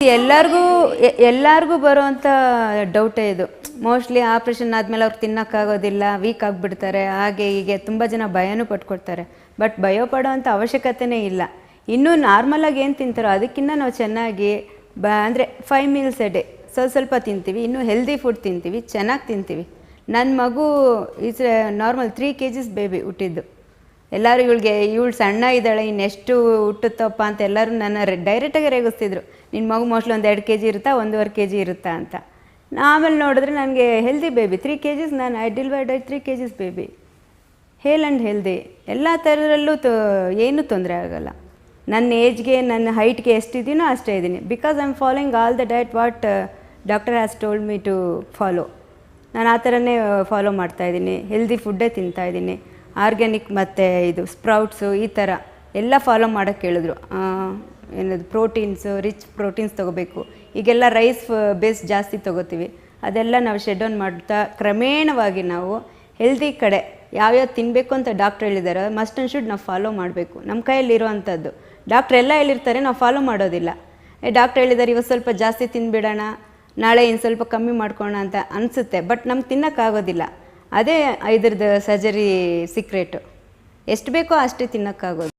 ಎಲ್ಲರಿಗೂ ಬರುವಂಥ ಡೌಟೇ ಇದು. ಮೋಸ್ಟ್ಲಿ ಆಪ್ರೇಷನ್ ಆದಮೇಲೆ ಅವ್ರು ತಿನ್ನೋಕ್ಕಾಗೋದಿಲ್ಲ, ವೀಕ್ ಆಗಿಬಿಡ್ತಾರೆ, ಹಾಗೆ ಹೀಗೆ ತುಂಬ ಜನ ಭಯನೂ ಪಟ್ಕೊಡ್ತಾರೆ. ಬಟ್ ಭಯ ಪಡೋವಂಥ ಅವಶ್ಯಕತೆಯೇ ಇಲ್ಲ. ಇನ್ನೂ ನಾರ್ಮಲಾಗಿ ಏನು ತಿಂತಾರೋ ಅದಕ್ಕಿಂತ ನಾವು ಚೆನ್ನಾಗಿ ಅಂದರೆ 5 ಮೀಲ್ಸ್ ಎ ಡೇ ಸ್ವಲ್ಪ ತಿಂತೀವಿ, ಇನ್ನೂ ಹೆಲ್ದಿ ಫುಡ್ ತಿಂತೀವಿ, ಚೆನ್ನಾಗಿ ತಿಂತೀವಿ. ನನ್ನ ಮಗು ಈಸ್ ನಾರ್ಮಲ್ 3 kg ಬೇಬಿ ಹುಟ್ಟಿದ್ದು. ಎಲ್ಲರೂ ಇವಳು ಸಣ್ಣ ಇದ್ದಾಳೆ, ಇನ್ನೆಷ್ಟು ಹುಟ್ಟುತ್ತಪ್ಪ ಅಂತ ಎಲ್ಲರೂ ನನ್ನ ಡೈರೆಕ್ಟಾಗಿ ರೇಗಿಸ್ತಿದ್ರು. ನಿನ್ನ ಮಗು ಮೋಸ್ಟ್ಲಿ ಒಂದು 2 kg ಇರುತ್ತಾ, 1.5 kg ಇರುತ್ತಾ ಅಂತ. ಆಮೇಲೆ ನೋಡಿದ್ರೆ ನನಗೆ ಹೆಲ್ದಿ ಬೇಬಿ 3 kg, ನಾನು I delivered 3 kg baby, hale and healthy. ಎಲ್ಲ ಥರದಲ್ಲೂ ಏನೂ ತೊಂದರೆ ಆಗೋಲ್ಲ. ನನ್ನ ಏಜ್ಗೆ, ನನ್ನ ಹೈಟ್ಗೆ ಎಷ್ಟಿದ್ದೀನೋ ಅಷ್ಟೇ ಇದ್ದೀನಿ. Because I am following all the diet what doctor has told me to follow. ನಾನು ಆ ಥರನೇ ಫಾಲೋ ಮಾಡ್ತಾಯಿದ್ದೀನಿ. ಹೆಲ್ದಿ ಫುಡ್ಡೇ ತಿಂತಾಯಿದ್ದೀನಿ. ಆರ್ಗ್ಯಾನಿಕ್ ಮತ್ತು ಇದು ಸ್ಪ್ರೌಟ್ಸು ಈ ಥರ ಎಲ್ಲ ಫಾಲೋ ಮಾಡೋಕ್ಕೆ ಹೇಳಿದ್ರು. ಏನದು ಪ್ರೋಟೀನ್ಸು, ರಿಚ್ ಪ್ರೋಟೀನ್ಸ್ ತೊಗೋಬೇಕು. ಈಗೆಲ್ಲ ರೈಸ್ ಬೇಸ್ ಜಾಸ್ತಿ ತೊಗೋತೀವಿ. ಅದೆಲ್ಲ ನಾವು ಶೆಡ್ ಡೌನ್ ಮಾಡ್ತಾ ಕ್ರಮೇಣವಾಗಿ ನಾವು ಹೆಲ್ದಿ ಕಡೆ ಯಾವ್ಯಾವ ತಿನ್ನಬೇಕು ಅಂತ ಡಾಕ್ಟ್ರ್ ಹೇಳಿದ್ದಾರೆ ಮಸ್ಟ್ ಆ್ಯಂಡ್ ಶುಡ್ ನಾವು ಫಾಲೋ ಮಾಡಬೇಕು. ನಮ್ಮ ಕೈಯಲ್ಲಿರುವಂಥದ್ದು ಡಾಕ್ಟ್ರ್ ಎಲ್ಲ ಹೇಳಿರ್ತಾರೆ, ನಾವು ಫಾಲೋ ಮಾಡೋದಿಲ್ಲ. ಡಾಕ್ಟ್ರ್ ಹೇಳಿದ್ದಾರೆ ಇವತ್ತು ಸ್ವಲ್ಪ ಜಾಸ್ತಿ ತಿಂದುಬಿಡೋಣ, ನಾಳೆ ಇನ್ನು ಸ್ವಲ್ಪ ಕಮ್ಮಿ ಮಾಡ್ಕೊಳ್ಳೋಣ ಅಂತ ಅನಿಸುತ್ತೆ. ಬಟ್ ನಮ್ಗೆ ತಿನ್ನೋಕ್ಕಾಗೋದಿಲ್ಲ. ಅದೇ ಇದ್ರದ್ದು ಸರ್ಜರಿ ಸೀಕ್ರೆಟು. ಎಷ್ಟು ಬೇಕೋ ಅಷ್ಟೇ ತಿನ್ನೋಕ್ಕಾಗೋದು.